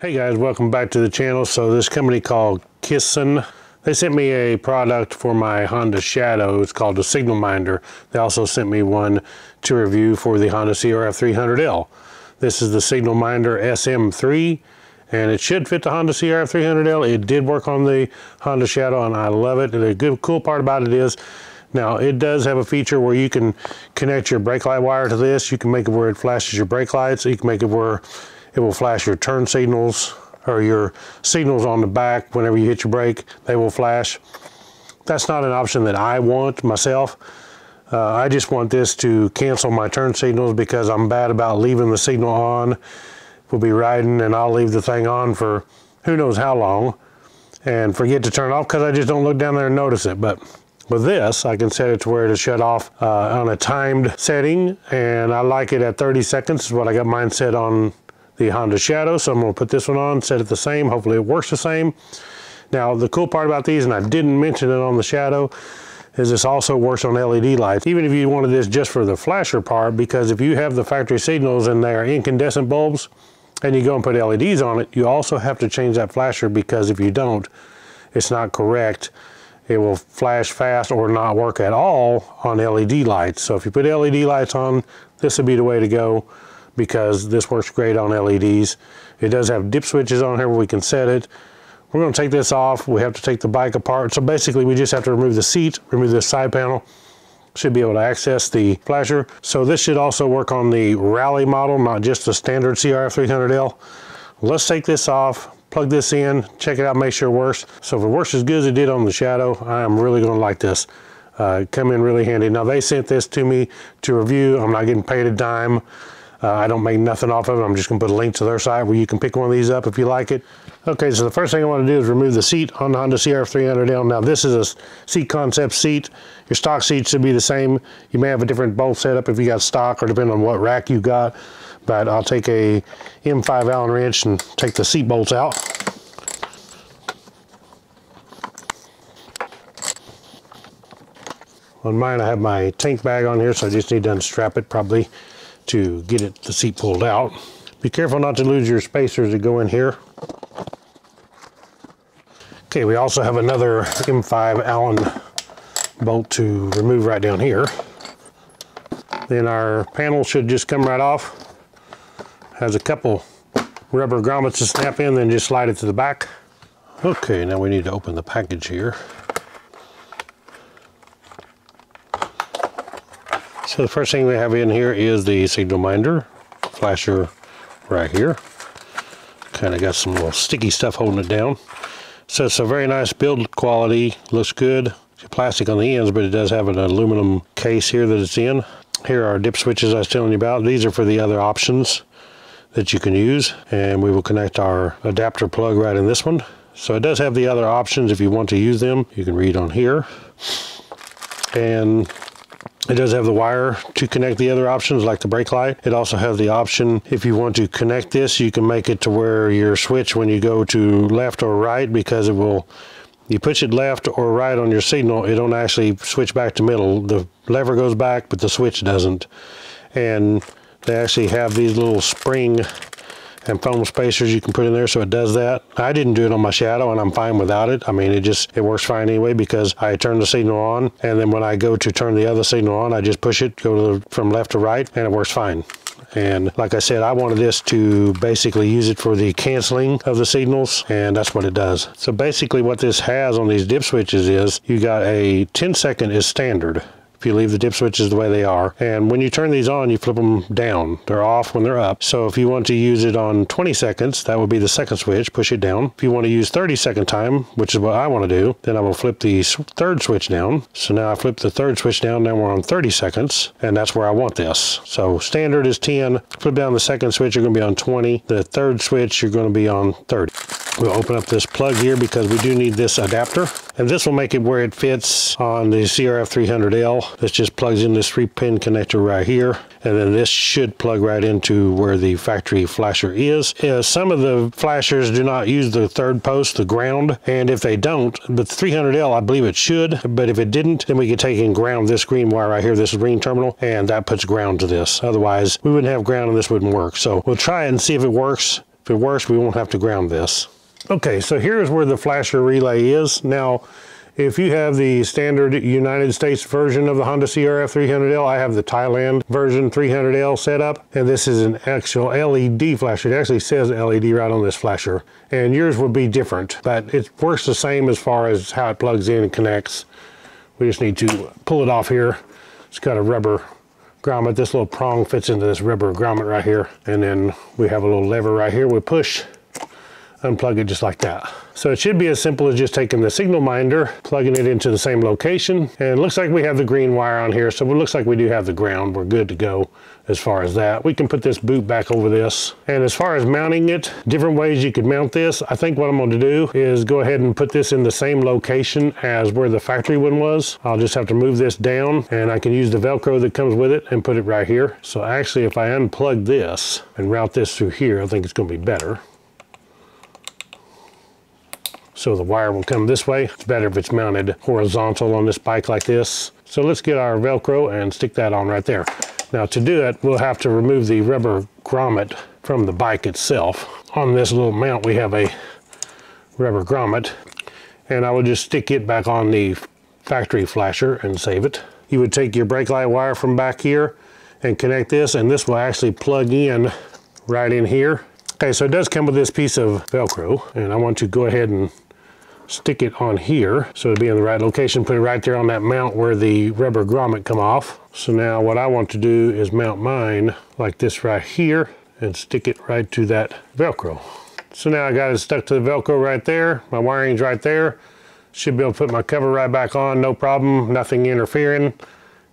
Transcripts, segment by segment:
Hey guys, welcome back to the channel. So this company called Kissin, they sent me a product for my Honda Shadow. It's called the SignalMinder. They also sent me one to review for the Honda CRF300L. This is the SignalMinder SM3, and it should fit the Honda CRF300L. It did work on the Honda Shadow, and I love it. And the cool part about it is, now it does have a feature where you can connect your brake light wire to this. You can make it where it flashes your brake lights. You can make it where it will flash your turn signals or your signals on the back. Whenever you hit your brake, they will flash. That's not an option that I want myself. I just want this to cancel my turn signals because I'm bad about leaving the signal on. We'll be riding and I'll leave the thing on for who knows how long and forget to turn it off because I just don't look down there and notice it. But with this, I can set it to where it'll shut off on a timed setting, and I like it at 30 seconds is what I got mine set on the Honda Shadow. So I'm going to put this one on, set it the same. Hopefully it works the same. Now the cool part about these, and I didn't mention it on the Shadow, is this also works on LED lights. Even if you wanted this just for the flasher part, because if you have the factory signals and they are incandescent bulbs and you go and put LEDs on it, you also have to change that flasher, because if you don't, it's not correct. It will flash fast or not work at all on LED lights. So if you put LED lights on, this would be the way to go, because this works great on LEDs. It does have dip switches on here where we can set it. We're going to take this off. We have to take the bike apart. So basically we just have to remove the seat, remove this side panel. Should be able to access the flasher. So this should also work on the Rally model, not just the standard CRF300L. Let's take this off, plug this in, check it out, make sure it works. So if it works as good as it did on the Shadow, I am really going to like this. Come in really handy. Now they sent this to me to review. I'm not getting paid a dime. I don't make nothing off of it. I'm just going to put a link to their site where you can pick one of these up if you like it. Okay, so the first thing I want to do is remove the seat on the Honda CRF300L. Now this is a seat concept seat. Your stock seat should be the same. You may have a different bolt setup if you got stock, or depending on what rack you got. But I'll take a M5 Allen wrench and take the seat bolts out. On mine I have my tank bag on here, so I just need to unstrap it probably to get it, the seat pulled out. Be careful not to lose your spacers that go in here. Okay, we also have another M5 Allen bolt to remove right down here. Then our panel should just come right off. Has a couple rubber grommets to snap in, then just slide it to the back. Okay, now we need to open the package here. So the first thing we have in here is the SignalMinder flasher right here. Kind of got some little sticky stuff holding it down. So it's a very nice build quality, looks good. It's plastic on the ends, but it does have an aluminum case here that it's in. Here are our dip switches I was telling you about. These are for the other options that you can use, and we will connect our adapter plug right in this one. So it does have the other options if you want to use them. You can read on here. And it does have the wire to connect the other options like the brake light. It also has the option, if you want to connect this, you can make it to where your switch when you go to left or right, because it will, you push it left or right on your signal, it don't actually switch back to middle. The lever goes back, but the switch doesn't. And they actually have these little spring and foam spacers you can put in there, so it does that. I didn't do it on my Shadow, and I'm fine without it. I mean, it works fine anyway, because I turn the signal on, and then when I go to turn the other signal on, I just push it, go from left to right, and it works fine. And like I said, I wanted this to basically use it for the canceling of the signals, and that's what it does. So basically what this has on these dip switches is, you got a 10-second is standard. If you leave the dip switches the way they are. And when you turn these on, you flip them down. They're off when they're up. So if you want to use it on 20 seconds, that would be the second switch, push it down. If you want to use 30-second time, which is what I want to do, then I will flip the third switch down. So now I flip the third switch down, now we're on 30 seconds, and that's where I want this. So standard is 10, flip down the second switch, you're going to be on 20. The third switch, you're going to be on 30. We'll open up this plug here because we do need this adapter. And this will make it where it fits on the CRF300L. This just plugs in this 3-pin connector right here. And then this should plug right into where the factory flasher is. Some of the flashers do not use the third post, the ground. And if they don't, but the 300L, I believe it should. But if it didn't, then we could take and ground this green wire right here, this green terminal, and that puts ground to this. Otherwise, we wouldn't have ground and this wouldn't work. So we'll try it and see if it works. If the worst, we won't have to ground this. Okay, so here's where the flasher relay is. Now, if you have the standard United States version of the Honda CRF300L, I have the Thailand version 300L set up, and this is an actual LED flasher. It actually says LED right on this flasher, and yours will be different, but it works the same as far as how it plugs in and connects. We just need to pull it off here. It's got a rubber grommet. This little prong fits into this rubber grommet right here, and then we have a little lever right here. We push, unplug it just like that. So it should be as simple as just taking the SignalMinder, plugging it into the same location, and it looks like we have the green wire on here, so it looks like we do have the ground. We're good to go as far as that. We can put this boot back over this. And as far as mounting it, different ways you could mount this. I think what I'm going to do is go ahead and put this in the same location as where the factory one was. I'll just have to move this down, and I can use the Velcro that comes with it and put it right here. So actually, if I unplug this and route this through here, I think it's going to be better. So the wire will come this way. It's better if it's mounted horizontal on this bike like this. So let's get our Velcro and stick that on right there. Now to do it, we'll have to remove the rubber grommet from the bike itself. On this little mount, we have a rubber grommet, and I will just stick it back on the factory flasher and save it. You would take your brake light wire from back here and connect this, and this will actually plug in right in here. Okay, so it does come with this piece of Velcro, and I want to go ahead and stick it on here so it'll be in the right location. Put it right there on that mount where the rubber grommet come off. So now what I want to do is mount mine like this right here and stick it right to that Velcro. So now I got it stuck to the Velcro right there. My wiring's right there. Should be able to put my cover right back on, no problem, nothing interfering,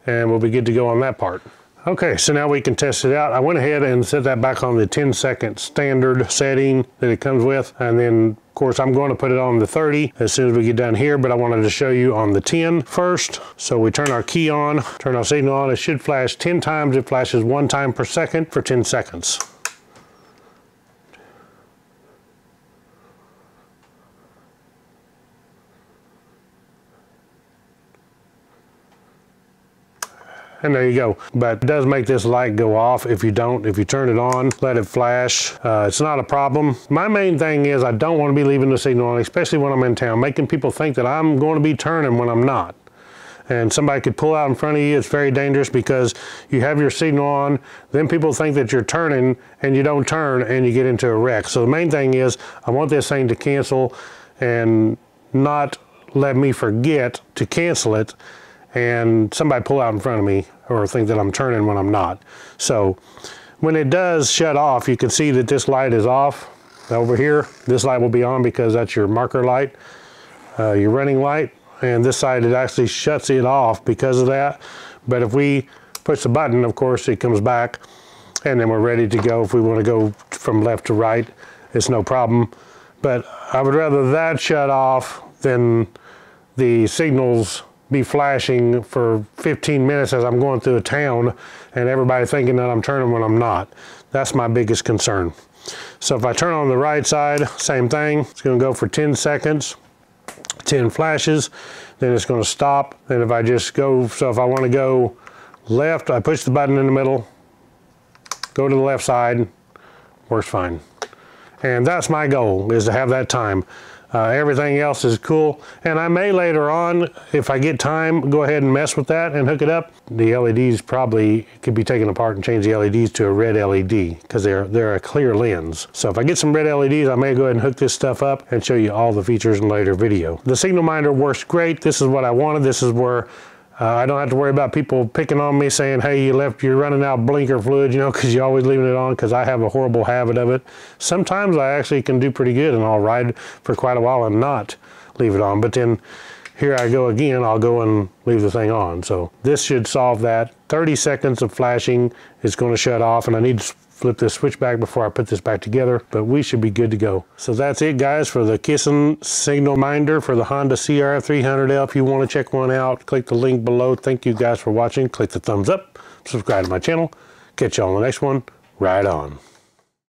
and we'll be good to go on that part. Okay, so now we can test it out. I went ahead and set that back on the 10-second standard setting that it comes with. And then, of course, I'm going to put it on the 30 as soon as we get done here, but I wanted to show you on the 10 first. So we turn our key on, turn our signal on. It should flash 10 times. It flashes 1 time per second for 10 seconds. And there you go. But it does make this light go off if you don't. If you turn it on, let it flash. It's not a problem. My main thing is I don't want to be leaving the signal on, especially when I'm in town, making people think that I'm going to be turning when I'm not. And somebody could pull out in front of you. It's very dangerous because you have your signal on, then people think that you're turning and you don't turn and you get into a wreck. So the main thing is I want this thing to cancel and not let me forget to cancel it and somebody pull out in front of me or think that I'm turning when I'm not. So when it does shut off, you can see that this light is off over here. This light will be on because that's your marker light, your running light, and this side it actually shuts it off because of that. But if we push the button, of course, it comes back and then we're ready to go. If we want to go from left to right, it's no problem. But I would rather that shut off than the signals be flashing for 15 minutes as I'm going through a town and everybody thinking that I'm turning when I'm not. That's my biggest concern. So if I turn on the right side, same thing. It's going to go for 10 seconds, 10 flashes, then it's going to stop. And if I just go, so if I want to go left, I push the button in the middle, go to the left side, works fine. And that's my goal, is to have that time. Everything else is cool, and I may later on, if I get time, go ahead and mess with that and hook it up. The LEDs probably could be taken apart and change the LEDs to a red LED because they're a clear lens. So if I get some red LEDs, I may go ahead and hook this stuff up and show you all the features in a later video. The SignalMinder works great. This is what I wanted. This is where I don't have to worry about people picking on me saying, hey, you're running out blinker fluid, you know, because you're always leaving it on, because I have a horrible habit of it. Sometimes I actually can do pretty good and I'll ride for quite a while and not leave it on. But then here I go again, I'll go and leave the thing on. So this should solve that. 30 seconds of flashing is going to shut off, and I need to flip this switch back before I put this back together, but we should be good to go. So that's it, guys, for the Kissin SignalMinder for the Honda CRF300L. If you want to check one out, click the link below. Thank you guys for watching. Click the thumbs up, subscribe to my channel. Catch you on the next one. Ride on.